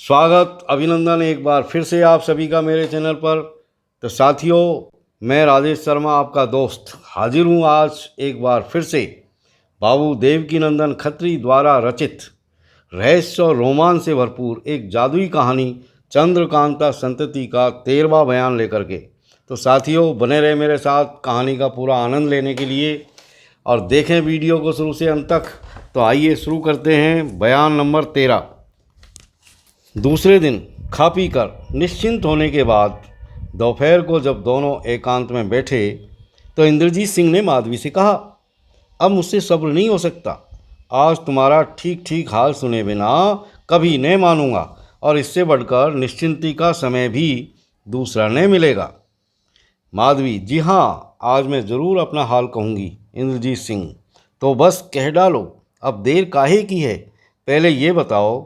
स्वागत अभिनंदन एक बार फिर से आप सभी का मेरे चैनल पर। तो साथियों, मैं राजेश शर्मा आपका दोस्त हाजिर हूँ आज एक बार फिर से बाबू देवकीनंदन खत्री द्वारा रचित रहस्य और रोमांच से भरपूर एक जादुई कहानी चंद्रकांता संतति का 13वां बयान लेकर के। तो साथियों, बने रहे मेरे साथ कहानी का पूरा आनंद लेने के लिए और देखें वीडियो को शुरू से अंत तक। तो आइए शुरू करते हैं बयान नंबर 13। दूसरे दिन खा पी कर निश्चिंत होने के बाद दोपहर को जब दोनों एकांत में बैठे तो इंद्रजीत सिंह ने माधवी से कहा, अब मुझसे सब्र नहीं हो सकता। आज तुम्हारा ठीक ठीक हाल सुने बिना कभी नहीं मानूंगा और इससे बढ़कर निश्चिंती का समय भी दूसरा नहीं मिलेगा। माधवी, जी हाँ, आज मैं ज़रूर अपना हाल कहूँगी। इंद्रजीत सिंह, तो बस कह डालो, अब देर काहे की है। पहले ये बताओ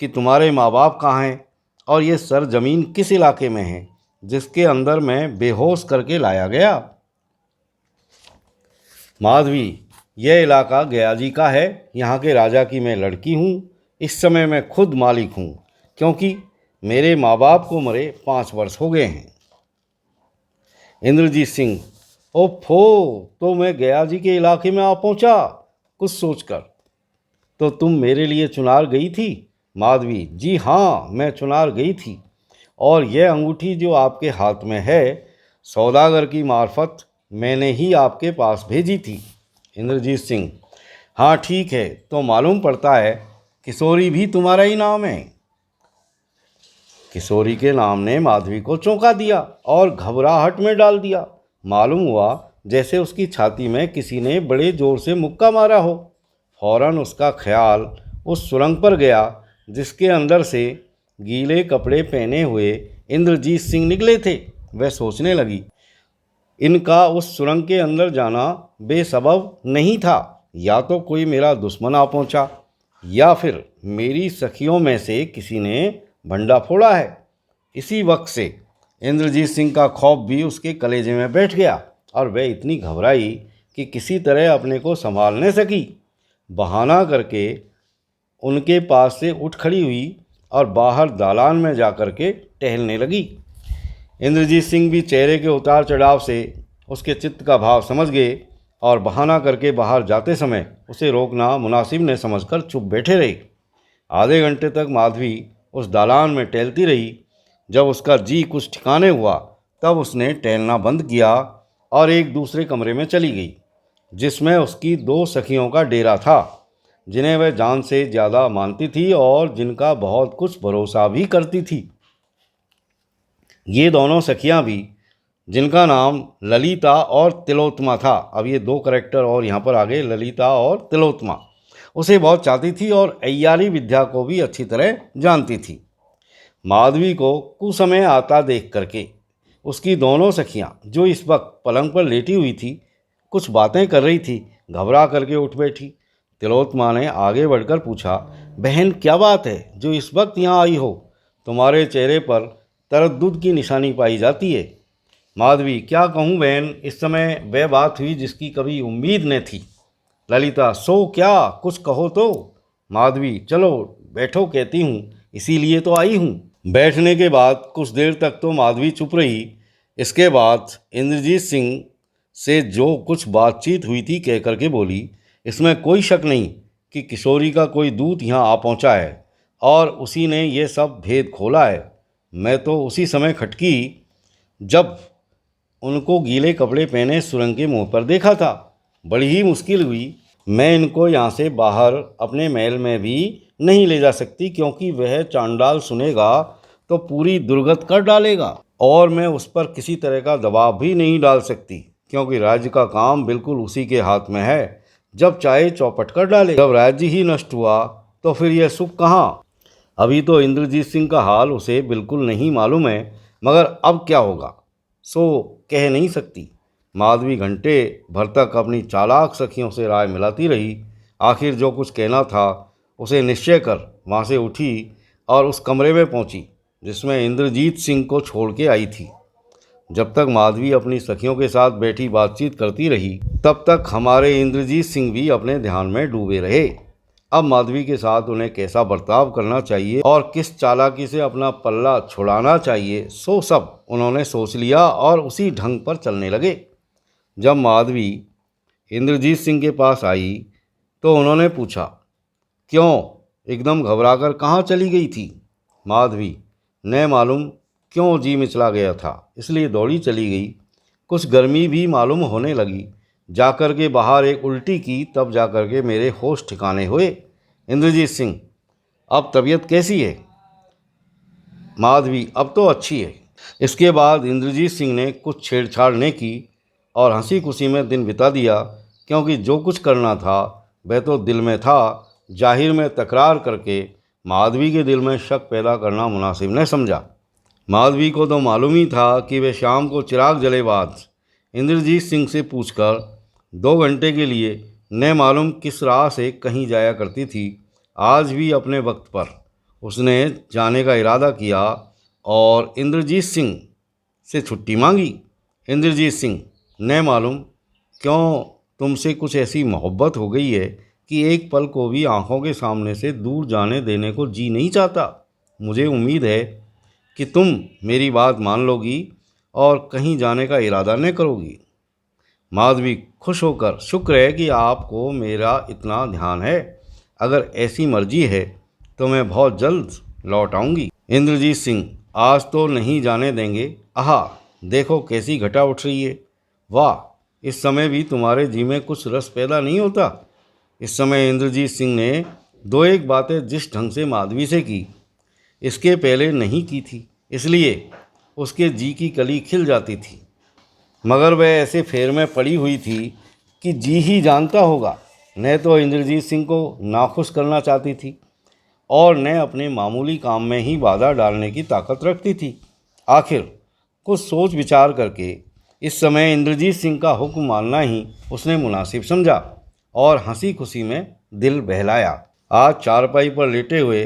कि तुम्हारे माँ बाप कहाँ हैं और ये सरजमीन किस इलाके में है जिसके अंदर मैं बेहोश करके लाया गया। माधवी, यह इलाका गयाजी का है। यहाँ के राजा की मैं लड़की हूँ। इस समय मैं खुद मालिक हूँ क्योंकि मेरे माँ बाप को मरे 5 वर्ष हो गए हैं। इंद्रजीत सिंह, ओफो, तो मैं गयाजी के इलाके में आ पहुँचा कुछ सोचकर। तो तुम मेरे लिए चुनार गई थी? माधवी, जी हाँ, मैं चुनार गई थी और यह अंगूठी जो आपके हाथ में है सौदागर की मार्फत मैंने ही आपके पास भेजी थी। इंद्रजीत सिंह, हाँ ठीक है, तो मालूम पड़ता है किशोरी भी तुम्हारा ही नाम है। किशोरी के नाम ने माधवी को चौंका दिया और घबराहट में डाल दिया। मालूम हुआ जैसे उसकी छाती में किसी ने बड़े जोर से मुक्का मारा हो। फौरन उसका ख्याल उस सुरंग पर गया जिसके अंदर से गीले कपड़े पहने हुए इंद्रजीत सिंह निकले थे। वह सोचने लगी, इनका उस सुरंग के अंदर जाना बेसबब नहीं था। या तो कोई मेरा दुश्मन आ पहुंचा या फिर मेरी सखियों में से किसी ने भंडा फोड़ा है। इसी वक्त से इंद्रजीत सिंह का खौफ भी उसके कलेजे में बैठ गया और वह इतनी घबराई कि किसी तरह अपने को संभाल न सकी। बहाना करके उनके पास से उठ खड़ी हुई और बाहर दालान में जाकर के टहलने लगी। इंद्रजीत सिंह भी चेहरे के उतार चढ़ाव से उसके चित्त का भाव समझ गए और बहाना करके बाहर जाते समय उसे रोकना मुनासिब न समझकर चुप बैठे रहे। आधे घंटे तक माधवी उस दालान में टहलती रही। जब उसका जी कुछ ठिकाने हुआ तब उसने टहलना बंद किया और एक दूसरे कमरे में चली गई जिसमें उसकी 2 सखियों का डेरा था जिन्हें वह जान से ज़्यादा मानती थी और जिनका बहुत कुछ भरोसा भी करती थी। ये दोनों सखियां भी, जिनका नाम ललिता और तिलोत्तमा था, अब ये 2 कैरेक्टर और यहाँ पर आ गए, ललिता और तिलोत्तमा, उसे बहुत चाहती थी और अय्यारी विद्या को भी अच्छी तरह जानती थी। माधवी को कुसमय आता देख करके उसकी दोनों सखियां, जो इस वक्त पलंग पर लेटी हुई थी, कुछ बातें कर रही थी, घबरा करके उठ बैठी। तिलोत्तमा ने आगे बढ़कर पूछा, बहन क्या बात है जो इस वक्त यहाँ आई हो? तुम्हारे चेहरे पर तरद्दुद की निशानी पाई जाती है। माधवी, क्या कहूँ बहन, इस समय वह बात हुई जिसकी कभी उम्मीद न थी। ललिता, सो क्या, कुछ कहो तो। माधवी, चलो बैठो कहती हूँ, इसीलिए तो आई हूँ। बैठने के बाद कुछ देर तक तो माधवी चुप रही। इसके बाद इंद्रजीत सिंह से जो कुछ बातचीत हुई थी कह करके बोली, इसमें कोई शक नहीं कि किशोरी का कोई दूत यहाँ आ पहुँचा है और उसी ने ये सब भेद खोला है। मैं तो उसी समय खटकी जब उनको गीले कपड़े पहने सुरंग के मुंह पर देखा था। बड़ी ही मुश्किल हुई। मैं इनको यहाँ से बाहर अपने महल में भी नहीं ले जा सकती क्योंकि वह चांडाल सुनेगा तो पूरी दुर्गत कर डालेगा और मैं उस पर किसी तरह का दबाव भी नहीं डाल सकती क्योंकि राज्य का काम बिल्कुल उसी के हाथ में है। जब चाहे चौपट कर डाले। जब राज्य ही नष्ट हुआ तो फिर यह सुख कहाँ। अभी तो इंद्रजीत सिंह का हाल उसे बिल्कुल नहीं मालूम है, मगर अब क्या होगा सो कह नहीं सकती। माधवी घंटे भर तक अपनी चालाक सखियों से राय मिलाती रही। आखिर जो कुछ कहना था उसे निश्चय कर वहाँ से उठी और उस कमरे में पहुँची जिसमें इंद्रजीत सिंह को छोड़ के आई थी। जब तक माधवी अपनी सखियों के साथ बैठी बातचीत करती रही तब तक हमारे इंद्रजीत सिंह भी अपने ध्यान में डूबे रहे। अब माधवी के साथ उन्हें कैसा बर्ताव करना चाहिए और किस चालाकी से अपना पल्ला छुड़ाना चाहिए, सो सब उन्होंने सोच लिया और उसी ढंग पर चलने लगे। जब माधवी इंद्रजीत सिंह के पास आई तो उन्होंने पूछा, क्यों एकदम घबराकर कहाँ चली गई थी? माधवी, न मालूम क्यों जी मिचला गया था, इसलिए दौड़ी चली गई। कुछ गर्मी भी मालूम होने लगी। जाकर के बाहर एक उल्टी की, तब जाकर के मेरे होश ठिकाने हुए। इंद्रजीत सिंह, अब तबीयत कैसी है? माधवी, अब तो अच्छी है। इसके बाद इंद्रजीत सिंह ने कुछ छेड़छाड़ नहीं की और हंसी खुशी में दिन बिता दिया, क्योंकि जो कुछ करना था वह तो दिल में था। जाहिर में तकरार करके माधवी के दिल में शक पैदा करना मुनासिब न समझा। माधवी को तो मालूम ही था कि वे शाम को चिराग जले बाद इंद्रजीत सिंह से पूछकर 2 घंटे के लिए न मालूम किस राह से कहीं जाया करती थी। आज भी अपने वक्त पर उसने जाने का इरादा किया और इंद्रजीत सिंह से छुट्टी मांगी। इंद्रजीत सिंह, न मालूम क्यों तुमसे कुछ ऐसी मोहब्बत हो गई है कि एक पल को भी आंखों के सामने से दूर जाने देने को जी नहीं चाहता। मुझे उम्मीद है कि तुम मेरी बात मान लोगी और कहीं जाने का इरादा न करोगी। माधवी खुश होकर, शुक्र है कि आपको मेरा इतना ध्यान है। अगर ऐसी मर्जी है तो मैं बहुत जल्द लौट आऊँगी। इंद्रजीत सिंह, आज तो नहीं जाने देंगे। आहा, देखो कैसी घटा उठ रही है। वाह, इस समय भी तुम्हारे जी में कुछ रस पैदा नहीं होता? इस समय इंद्रजीत सिंह ने 2-1 बातें जिस ढंग से माधवी से की, इसके पहले नहीं की थी, इसलिए उसके जी की कली खिल जाती थी। मगर वह ऐसे फेर में पड़ी हुई थी कि जी ही जानता होगा। न तो इंद्रजीत सिंह को नाखुश करना चाहती थी और न अपने मामूली काम में ही बाधा डालने की ताकत रखती थी। आखिर कुछ सोच विचार करके इस समय इंद्रजीत सिंह का हुक्म मानना ही उसने मुनासिब समझा और हंसी खुशी में दिल बहलाया। आज चारपाई पर लेटे हुए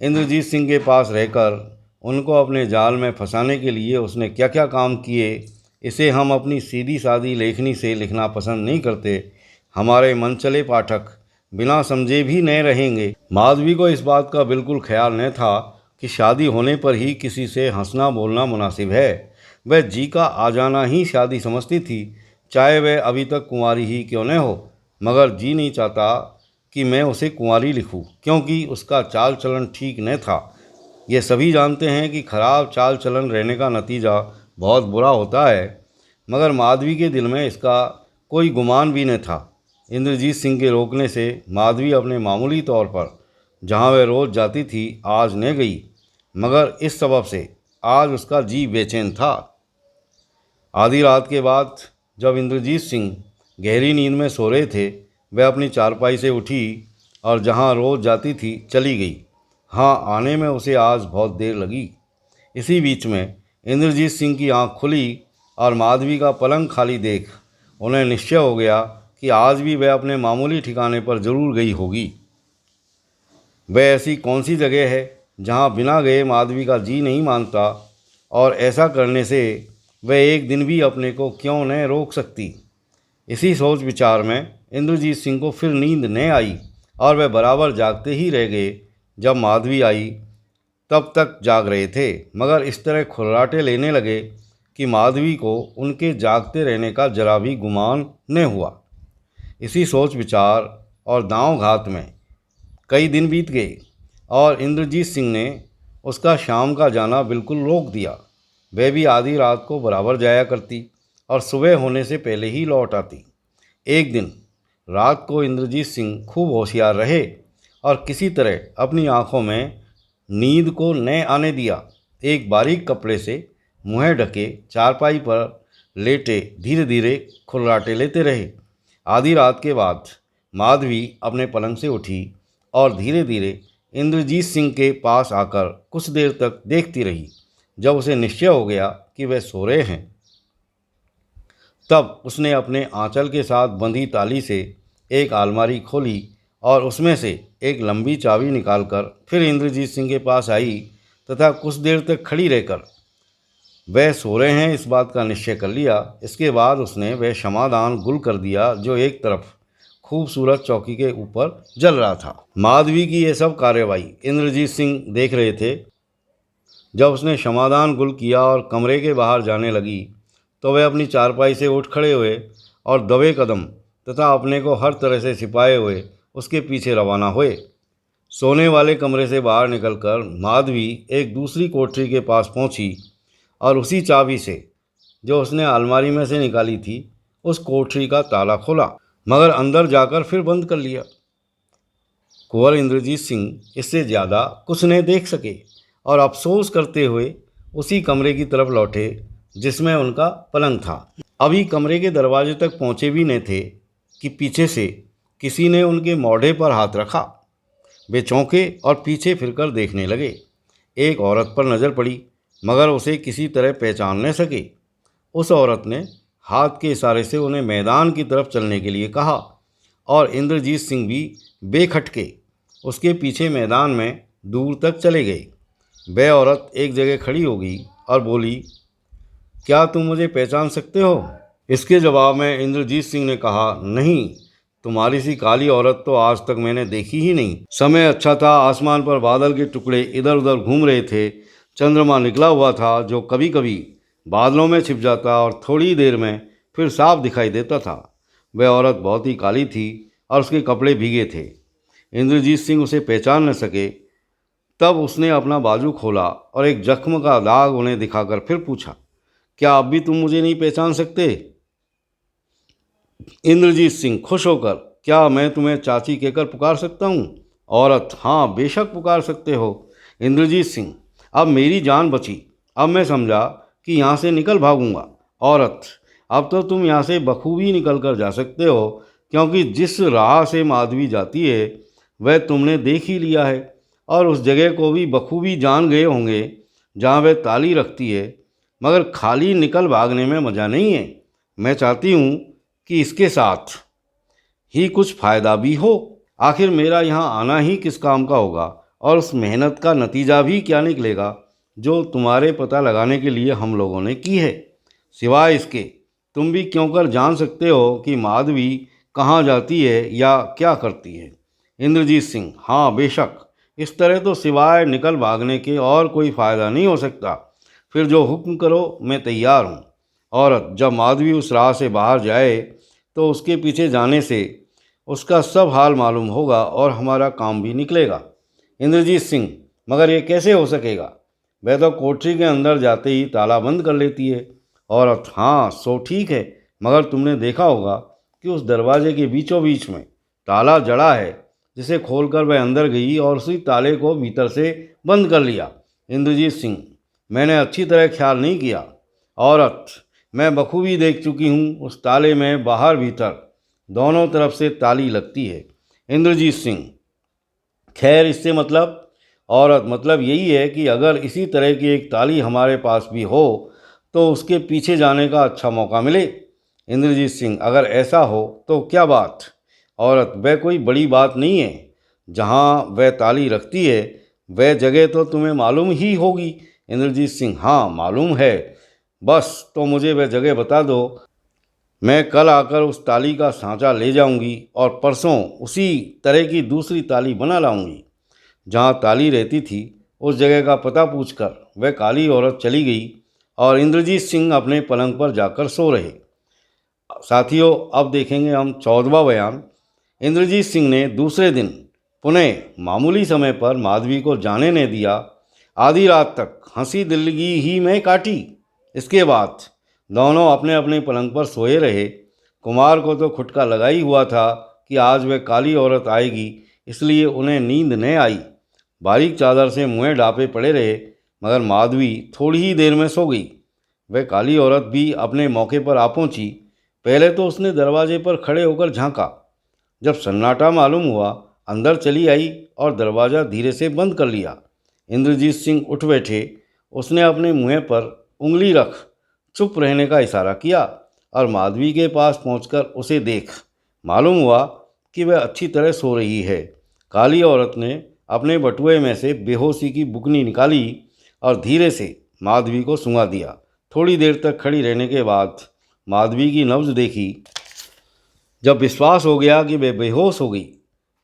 इंद्रजीत सिंह के पास रहकर उनको अपने जाल में फंसाने के लिए उसने क्या क्या काम किए, इसे हम अपनी सीधी सादी लेखनी से लिखना पसंद नहीं करते। हमारे मनचले पाठक बिना समझे भी नहीं रहेंगे। माधवी को इस बात का बिल्कुल ख्याल न था कि शादी होने पर ही किसी से हंसना बोलना मुनासिब है। वह जी का आ जाना ही शादी समझती थी, चाहे वह अभी तक कुंवारी ही क्यों न हो। मगर जी नहीं चाहता कि मैं उसे कुंवारी लिखूं, क्योंकि उसका चाल चलन ठीक न था। ये सभी जानते हैं कि खराब चाल चलन रहने का नतीजा बहुत बुरा होता है, मगर माधवी के दिल में इसका कोई गुमान भी न था। इंद्रजीत सिंह के रोकने से माधवी अपने मामूली तौर पर जहाँ वह रोज़ जाती थी आज न गई, मगर इस सबब से आज उसका जी बेचैन था। आधी रात के बाद जब इंद्रजीत सिंह गहरी नींद में सो रहे थे, वह अपनी चारपाई से उठी और जहाँ रोज़ जाती थी चली गई। हाँ, आने में उसे आज बहुत देर लगी। इसी बीच में इंद्रजीत सिंह की आंख खुली और माधवी का पलंग खाली देख उन्हें निश्चय हो गया कि आज भी वह अपने मामूली ठिकाने पर जरूर गई होगी। वह ऐसी कौन सी जगह है जहाँ बिना गए माधवी का जी नहीं मानता, और ऐसा करने से वह एक दिन भी अपने को क्यों न रोक सकती। इसी सोच विचार में इंद्रजीत सिंह को फिर नींद न आई और वह बराबर जागते ही रह गए। जब माधवी आई तब तक जाग रहे थे, मगर इस तरह खुर्राटे लेने लगे कि माधवी को उनके जागते रहने का जरा भी गुमान न हुआ। इसी सोच विचार और दांव घात में कई दिन बीत गए और इंद्रजीत सिंह ने उसका शाम का जाना बिल्कुल रोक दिया। वह भी आधी रात को बराबर जाया करती और सुबह होने से पहले ही लौट आती। एक दिन रात को इंद्रजीत सिंह खूब होशियार रहे और किसी तरह अपनी आंखों में नींद को न आने दिया। एक बारीक कपड़े से मुँह ढके चारपाई पर लेटे धीरे धीरे खुर्राटे लेते रहे। आधी रात के बाद माधवी अपने पलंग से उठी और धीरे धीरे इंद्रजीत सिंह के पास आकर कुछ देर तक देखती रही। जब उसे निश्चय हो गया कि वह सो रहे हैं, तब उसने अपने आंचल के साथ बंधी ताली से एक अलमारी खोली और उसमें से एक लंबी चाबी निकालकर फिर इंद्रजीत सिंह के पास आई तथा कुछ देर तक खड़ी रहकर वह सो रहे हैं इस बात का निश्चय कर लिया। इसके बाद उसने वह क्षमादान गुल कर दिया जो एक तरफ खूबसूरत चौकी के ऊपर जल रहा था। माधवी की ये सब कार्रवाई इंद्रजीत सिंह देख रहे थे। जब उसने क्षमादान गुल किया और कमरे के बाहर जाने लगी तो वे अपनी चारपाई से उठ खड़े हुए और दबे कदम तथा अपने को हर तरह से छिपाए हुए उसके पीछे रवाना हुए। सोने वाले कमरे से बाहर निकलकर माधवी एक दूसरी कोठरी के पास पहुंची और उसी चाबी से जो उसने अलमारी में से निकाली थी उस कोठरी का ताला खोला, मगर अंदर जाकर फिर बंद कर लिया। कुंवर इंद्रजीत सिंह इससे ज़्यादा कुछ नहीं देख सके और अफसोस करते हुए उसी कमरे की तरफ लौटे जिसमें उनका पलंग था। अभी कमरे के दरवाजे तक पहुँचे भी नहीं थे कि पीछे से किसी ने उनके मोढ़े पर हाथ रखा। वे चौंके और पीछे फिरकर देखने लगे। एक औरत पर नज़र पड़ी, मगर उसे किसी तरह पहचान न सके। उस औरत ने हाथ के इशारे से उन्हें मैदान की तरफ चलने के लिए कहा और इंद्रजीत सिंह भी बेखटके उसके पीछे मैदान में दूर तक चले गए। वह औरत एक जगह खड़ी हो गई और बोली, क्या तुम मुझे पहचान सकते हो? इसके जवाब में इंद्रजीत सिंह ने कहा, नहीं, तुम्हारी सी काली औरत तो आज तक मैंने देखी ही नहीं। समय अच्छा था, आसमान पर बादल के टुकड़े इधर उधर घूम रहे थे। चंद्रमा निकला हुआ था जो कभी कभी बादलों में छिप जाता और थोड़ी देर में फिर साफ दिखाई देता था। वह औरत बहुत ही काली थी और उसके कपड़े भीगे थे। इंद्रजीत सिंह उसे पहचान न सके। तब उसने अपना बाजू खोला और एक जख्म का दाग उन्हें दिखाकर फिर पूछा, क्या अब भी तुम मुझे नहीं पहचान सकते? इंद्रजीत सिंह खुश होकर, क्या मैं तुम्हें चाची कहकर पुकार सकता हूँ? औरत, हाँ बेशक पुकार सकते हो। इंद्रजीत सिंह, अब मेरी जान बची। अब मैं समझा कि यहाँ से निकल भागूंगा। औरत, अब तो तुम यहाँ से बखूबी निकल कर जा सकते हो, क्योंकि जिस राह से माधवी जाती है वह तुमने देख ही लिया है और उस जगह को भी बखूबी जान गए होंगे जहाँ वह ताली रखती है। मगर खाली निकल भागने में मज़ा नहीं है। मैं चाहती हूँ कि इसके साथ ही कुछ फ़ायदा भी हो। आखिर मेरा यहाँ आना ही किस काम का होगा और उस मेहनत का नतीजा भी क्या निकलेगा जो तुम्हारे पता लगाने के लिए हम लोगों ने की है। सिवाय इसके तुम भी क्यों कर जान सकते हो कि माधवी कहाँ जाती है या क्या करती है। इंद्रजीत सिंह, हाँ बेशक, इस तरह तो सिवाय निकल भागने के और कोई फ़ायदा नहीं हो सकता। फिर जो हुक्म करो, मैं तैयार हूँ। औरत, जब माधवी उस राह से बाहर जाए तो उसके पीछे जाने से उसका सब हाल मालूम होगा और हमारा काम भी निकलेगा। इंद्रजीत सिंह, मगर ये कैसे हो सकेगा? वह तो कोठरी के अंदर जाते ही ताला बंद कर लेती है। औरत, हाँ सो ठीक है, मगर तुमने देखा होगा कि उस दरवाजे के बीचों बीच में ताला जड़ा है, जिसे खोलकर वह अंदर गई और उसी ताले को भीतर से बंद कर लिया। इंद्रजीत सिंह, मैंने अच्छी तरह ख्याल नहीं किया। औरत, मैं बखूबी देख चुकी हूँ, उस ताले में बाहर भीतर दोनों तरफ से ताली लगती है। इंद्रजीत सिंह, खैर इससे मतलब? औरत, मतलब यही है कि अगर इसी तरह की एक ताली हमारे पास भी हो तो उसके पीछे जाने का अच्छा मौका मिले। इंद्रजीत सिंह, अगर ऐसा हो तो क्या बात? औरत, वह कोई बड़ी बात नहीं है। जहाँ वह ताली रखती है वह जगह तो तुम्हें मालूम ही होगी। इंद्रजीत सिंह, हाँ मालूम है, बस तो मुझे वह जगह बता दो। मैं कल आकर उस ताली का सांचा ले जाऊंगी और परसों उसी तरह की दूसरी ताली बना लाऊंगी। जहाँ ताली रहती थी उस जगह का पता पूछकर वह काली औरत चली गई और इंद्रजीत सिंह अपने पलंग पर जाकर सो रहे। साथियों, अब देखेंगे हम 14वां बयान। इंद्रजीत सिंह ने दूसरे दिन पुनः मामूली समय पर माधवी को जाने नहीं दिया। आधी रात तक हंसी दिल्लगी ही में काटी। इसके बाद दोनों अपने अपने पलंग पर सोए रहे। कुमार को तो खुटका लगा ही हुआ था कि आज वह काली औरत आएगी, इसलिए उन्हें नींद न आई। बारीक चादर से मुँह ढांपे पड़े रहे, मगर माधवी थोड़ी ही देर में सो गई। वह काली औरत भी अपने मौके पर आ पहुंची। पहले तो उसने दरवाजे पर खड़े होकर झांका। जब सन्नाटा मालूम हुआ, अंदर चली आई और दरवाज़ा धीरे से बंद कर लिया। इंद्रजीत सिंह उठ बैठे। उसने अपने मुँह पर उंगली रख चुप रहने का इशारा किया और माधवी के पास पहुंचकर उसे देख मालूम हुआ कि वह अच्छी तरह सो रही है। काली औरत ने अपने बटुए में से बेहोशी की बुकनी निकाली और धीरे से माधवी को सूंघा दिया। थोड़ी देर तक खड़ी रहने के बाद माधवी की नब्ज देखी जब विश्वास हो गया कि वे बेहोश हो गई,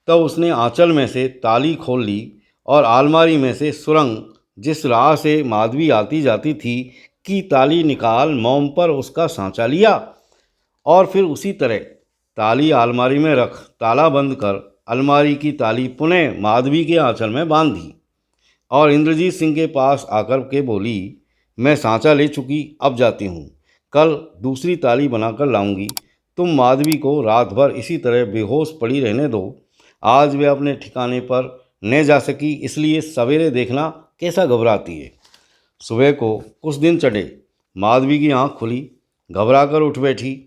तब उसने आंचल में से ताली खोल ली और अलमारी में से सुरंग, जिस राह से माधवी आती जाती थी, की ताली निकाल मोम पर उसका सांचा लिया और फिर उसी तरह ताली अलमारी में रख ताला बंद कर अलमारी की ताली पुनः माधवी के आंचल में बांध दी और इंद्रजीत सिंह के पास आकर के बोली, मैं सांचा ले चुकी, अब जाती हूँ। कल दूसरी ताली बनाकर लाऊंगी। तुम माधवी को रात भर इसी तरह बेहोश पड़ी रहने दो। आज वे अपने ठिकाने पर न जा सकी, इसलिए सवेरे देखना कैसा घबराती है। सुबह को कुछ दिन चढ़े, माधवी की आंख खुली, घबरा कर उठ बैठी।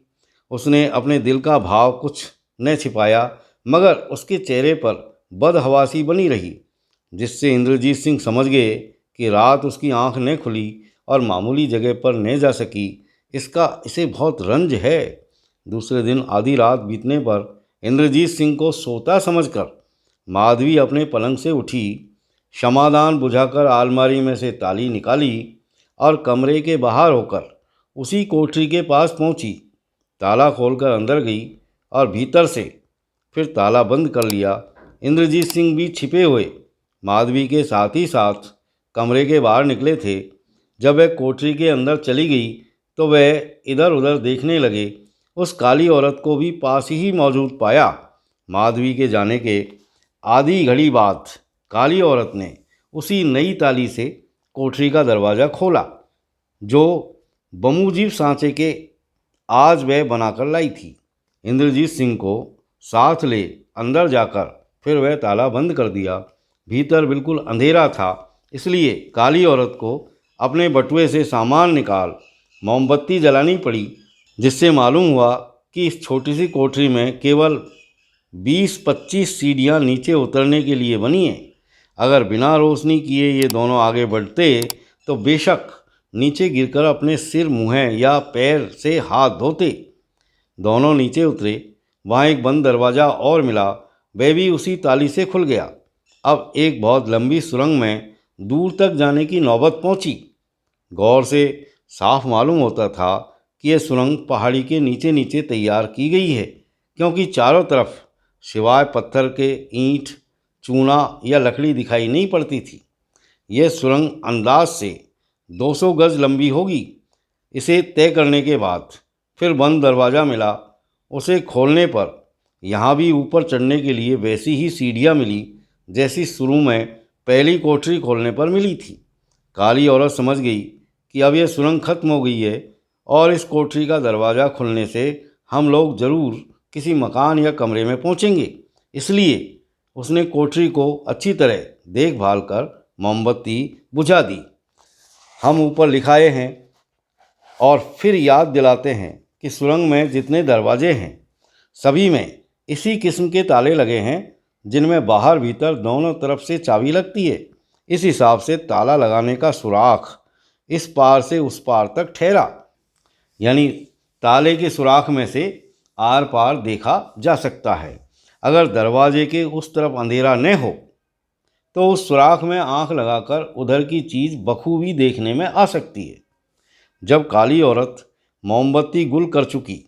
उसने अपने दिल का भाव कुछ न छिपाया, मगर उसके चेहरे पर बदहवासी बनी रही, जिससे इंद्रजीत सिंह समझ गए कि रात उसकी आंख न खुली और मामूली जगह पर न जा सकी, इसका इसे बहुत रंज है। दूसरे दिन आधी रात बीतने पर इंद्रजीत सिंह को सोता समझकर माधवी अपने पलंग से उठी, क्षमादान बुझाकर अलमारी में से ताली निकाली और कमरे के बाहर होकर उसी कोठरी के पास पहुंची। ताला खोलकर अंदर गई और भीतर से फिर ताला बंद कर लिया। इंद्रजीत सिंह भी छिपे हुए माधवी के साथ ही साथ कमरे के बाहर निकले थे। जब वह कोठरी के अंदर चली गई तो वह इधर उधर देखने लगे। उस काली औरत को भी पास ही मौजूद पाया। माधवी के जाने के आधी घड़ी बाद काली औरत ने उसी नई ताली से कोठरी का दरवाज़ा खोला, जो बमुजीब सांचे के आज वह बनाकर लाई थी। इंद्रजीत सिंह को साथ ले अंदर जाकर फिर वह ताला बंद कर दिया। भीतर बिल्कुल अंधेरा था, इसलिए काली औरत को अपने बटुए से सामान निकाल मोमबत्ती जलानी पड़ी, जिससे मालूम हुआ कि इस छोटी सी कोठरी में केवल 20-25 सीढ़ियाँ नीचे उतरने के लिए बनी हैं। अगर बिना रोशनी किए ये दोनों आगे बढ़ते तो बेशक नीचे गिरकर अपने सिर, मुँह या पैर से हाथ धोते। दोनों नीचे उतरे। वहाँ एक बंद दरवाज़ा और मिला, वह भी उसी ताली से खुल गया। अब एक बहुत लंबी सुरंग में दूर तक जाने की नौबत पहुंची। गौर से साफ मालूम होता था कि यह सुरंग पहाड़ी के नीचे नीचे तैयार की गई है, क्योंकि चारों तरफ सिवाय पत्थर के ईंट, चूना या लकड़ी दिखाई नहीं पड़ती थी। यह सुरंग अंदाज से 200 गज लंबी होगी। इसे तय करने के बाद फिर बंद दरवाज़ा मिला। उसे खोलने पर यहाँ भी ऊपर चढ़ने के लिए वैसी ही सीढ़ियाँ मिली जैसी शुरू में पहली कोठरी खोलने पर मिली थी। काली औरत समझ गई कि अब यह सुरंग खत्म हो गई है और इस कोठरी का दरवाज़ा खुलने से हम लोग ज़रूर किसी मकान या कमरे में पहुँचेंगे। इसलिए उसने कोठरी को अच्छी तरह देखभाल कर मोमबत्ती बुझा दी। हम ऊपर लिखाए हैं और फिर याद दिलाते हैं कि सुरंग में जितने दरवाजे हैं सभी में इसी किस्म के ताले लगे हैं, जिनमें बाहर भीतर दोनों तरफ से चाबी लगती है। इस हिसाब से ताला लगाने का सुराख इस पार से उस पार तक ठहरा, यानी ताले के सुराख में से आर पार देखा जा सकता है। अगर दरवाजे के उस तरफ अंधेरा न हो तो उस सुराख में आंख लगाकर उधर की चीज़ बखूबी देखने में आ सकती है। जब काली औरत मोमबत्ती गुल कर चुकी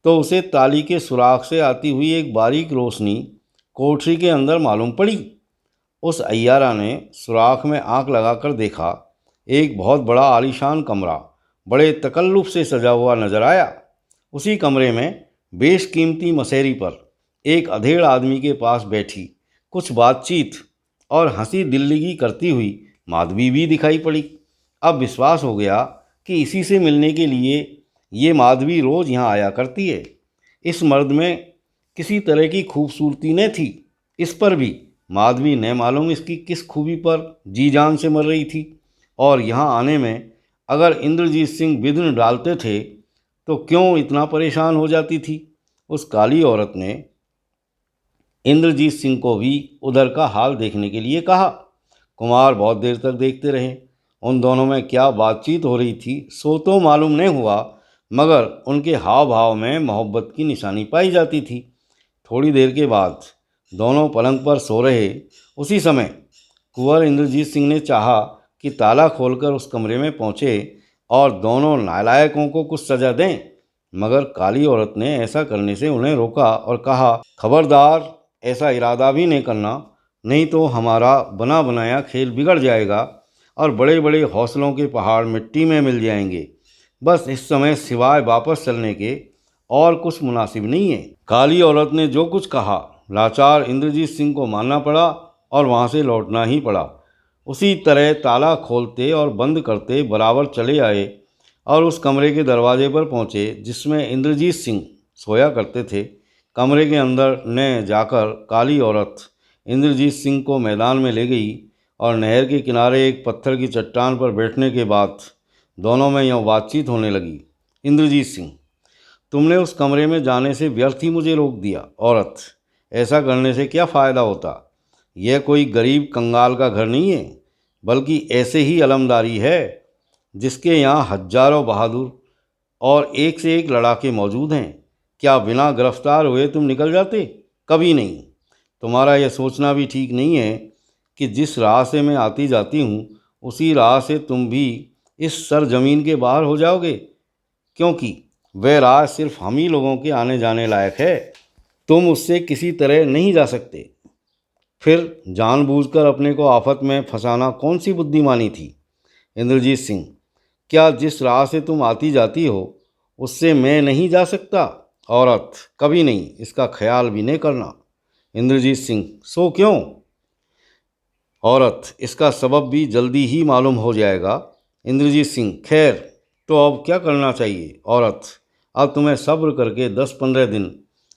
तो उसे ताली के सुराख से आती हुई एक बारीक रोशनी कोठरी के अंदर मालूम पड़ी। उस अय्यारा ने सुराख में आंख लगाकर देखा। एक बहुत बड़ा आलीशान कमरा बड़े तकल्लुफ़ से सजा हुआ नजर आया। उसी कमरे में बेशकीमती मसेरी पर एक अधेड़ आदमी के पास बैठी कुछ बातचीत और हंसी दिल्लगी करती हुई माधवी भी दिखाई पड़ी। अब विश्वास हो गया कि इसी से मिलने के लिए ये माधवी रोज़ यहाँ आया करती है। इस मर्द में किसी तरह की खूबसूरती न थी, इस पर भी माधवी न मालूम इसकी किस खूबी पर जी जान से मर रही थी। और यहाँ आने में अगर इंद्रजीत सिंह विघ्न डालते थे तो क्यों इतना परेशान हो जाती थी। उस काली औरत ने इंद्रजीत सिंह को भी उधर का हाल देखने के लिए कहा। कुमार बहुत देर तक देखते रहे। उन दोनों में क्या बातचीत हो रही थी सो तो मालूम नहीं हुआ, मगर उनके हाव भाव में मोहब्बत की निशानी पाई जाती थी। थोड़ी देर के बाद दोनों पलंग पर सो रहे। उसी समय कुंवर इंद्रजीत सिंह ने चाहा कि ताला खोलकर उस कमरे में पहुँचे और दोनों नालायकों को कुछ सज़ा दें, मगर काली औरत ने ऐसा करने से उन्हें रोका और कहा, खबरदार, ऐसा इरादा भी नहीं करना, नहीं तो हमारा बना बनाया खेल बिगड़ जाएगा और बड़े बड़े हौसलों के पहाड़ मिट्टी में मिल जाएंगे। बस इस समय सिवाय वापस चलने के और कुछ मुनासिब नहीं है। काली औरत ने जो कुछ कहा, लाचार इंद्रजीत सिंह को मानना पड़ा और वहाँ से लौटना ही पड़ा। उसी तरह ताला खोलते और बंद करते बराबर चले आए और उस कमरे के दरवाजे पर पहुँचे जिसमें इंद्रजीत सिंह सोया करते थे। कमरे के अंदर ने जाकर काली औरत इंद्रजीत सिंह को मैदान में ले गई और नहर के किनारे एक पत्थर की चट्टान पर बैठने के बाद दोनों में यूँ बातचीत होने लगी। इंद्रजीत सिंह, तुमने उस कमरे में जाने से व्यर्थ ही मुझे रोक दिया। औरत, ऐसा करने से क्या फ़ायदा होता? यह कोई गरीब कंगाल का घर नहीं है, बल्कि ऐसे ही अलमदारी है जिसके यहाँ हजारों बहादुर और एक से एक लड़ाके मौजूद हैं। क्या बिना गिरफ्तार हुए तुम निकल जाते? कभी नहीं। तुम्हारा यह सोचना भी ठीक नहीं है कि जिस राह से मैं आती जाती हूँ उसी राह से तुम भी इस सरजमीन के बाहर हो जाओगे, क्योंकि वह राह सिर्फ हम ही लोगों के आने जाने लायक है। तुम उससे किसी तरह नहीं जा सकते। फिर जानबूझकर अपने को आफत में फंसाना कौन सी बुद्धिमानी थी? इंद्रजीत सिंह, क्या जिस राह से तुम आती जाती हो उससे मैं नहीं जा सकता? औरत, कभी नहीं, इसका ख्याल भी नहीं करना। इंद्रजीत सिंह, सो क्यों? औरत, इसका सबब भी जल्दी ही मालूम हो जाएगा। इंद्रजीत सिंह, खैर, तो अब क्या करना चाहिए? औरत, अब तुम्हें सब्र करके 10-15 दिन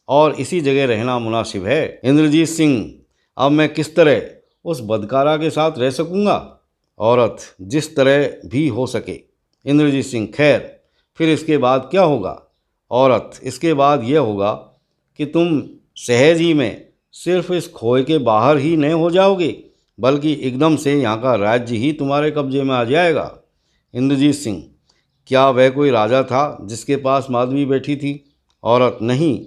और इसी जगह रहना मुनासिब है। इंद्रजीत सिंह, अब मैं किस तरह उस बदकारा के साथ रह सकूंगा? औरत, जिस तरह भी हो सके। इंद्रजीत सिंह, खैर, फिर इसके बाद क्या होगा? औरत, इसके बाद यह होगा कि तुम सहज ही में सिर्फ इस खोए के बाहर ही नहीं हो जाओगे, बल्कि एकदम से यहाँ का राज्य ही तुम्हारे कब्जे में आ जाएगा। इंद्रजीत सिंह, क्या वह कोई राजा था जिसके पास माधवी बैठी थी? औरत, नहीं,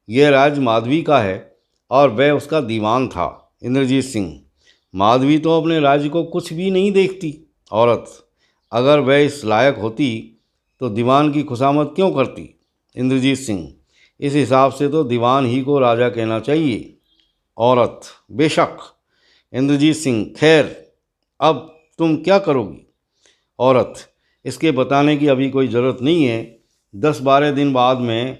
यह राज्य माधवी का है और वह उसका दीवान था। इंद्रजीत सिंह, माधवी तो अपने राज्य को कुछ भी नहीं देखती। औरत, अगर वह इस लायक होती तो दीवान की खुशामद क्यों करती? इंद्रजीत सिंह, इस हिसाब से तो दीवान ही को राजा कहना चाहिए। औरत, बेशक। इंद्रजीत सिंह, खैर, अब तुम क्या करोगी? औरत, इसके बताने की अभी कोई ज़रूरत नहीं है। 10-12 दिन बाद मैं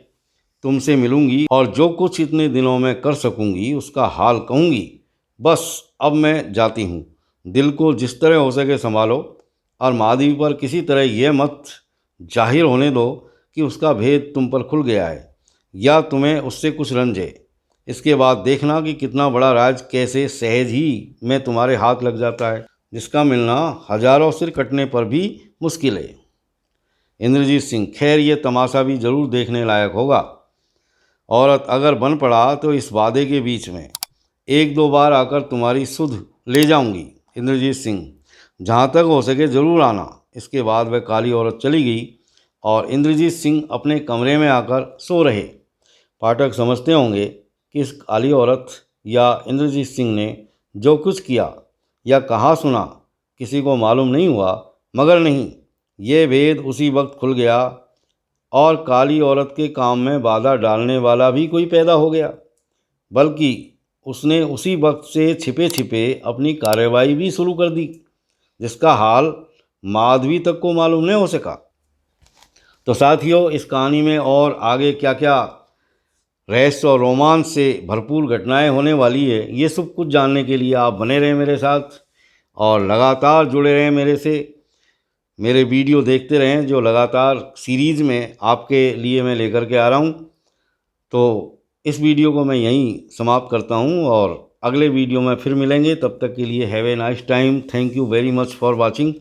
तुमसे मिलूंगी और जो कुछ इतने दिनों में कर सकूंगी उसका हाल कहूंगी। बस अब मैं जाती हूँ। दिल को जिस तरह हो सके संभालो और माधवी पर किसी तरह यह मत जाहिर होने दो कि उसका भेद तुम पर खुल गया है या तुम्हें उससे कुछ रंज है। इसके बाद देखना कि कितना बड़ा राज कैसे सहज ही में तुम्हारे हाथ लग जाता है, जिसका मिलना हजारों सिर कटने पर भी मुश्किल है। इंद्रजीत सिंह, खैर, ये तमाशा भी ज़रूर देखने लायक होगा। औरत, अगर बन पड़ा तो इस वादे के बीच में 1-2 बार आकर तुम्हारी सुध ले जाऊंगी। इंद्रजीत सिंह, जहाँ तक हो सके ज़रूर आना। इसके बाद वह काली औरत चली गई और इंद्रजीत सिंह अपने कमरे में आकर सो रहे। पाठक समझते होंगे कि इस काली औरत या इंद्रजीत सिंह ने जो कुछ किया या कहा सुना किसी को मालूम नहीं हुआ, मगर नहीं, ये भेद उसी वक्त खुल गया और काली औरत के काम में बाधा डालने वाला भी कोई पैदा हो गया, बल्कि उसने उसी वक्त से छिपे छिपे अपनी कार्रवाई भी शुरू कर दी, जिसका हाल माधवी तक को मालूम नहीं हो सका। तो साथियों, इस कहानी में और आगे क्या क्या रहस्य और रोमांच से भरपूर घटनाएं होने वाली है, ये सब कुछ जानने के लिए आप बने रहें मेरे साथ और लगातार जुड़े रहें मेरे से। मेरे वीडियो देखते रहें जो लगातार सीरीज़ में आपके लिए मैं लेकर के आ रहा हूँ। तो इस वीडियो को मैं यहीं समाप्त करता हूँ और अगले वीडियो में फिर मिलेंगे। तब तक के लिए have a nice time. Thank you very much for watching.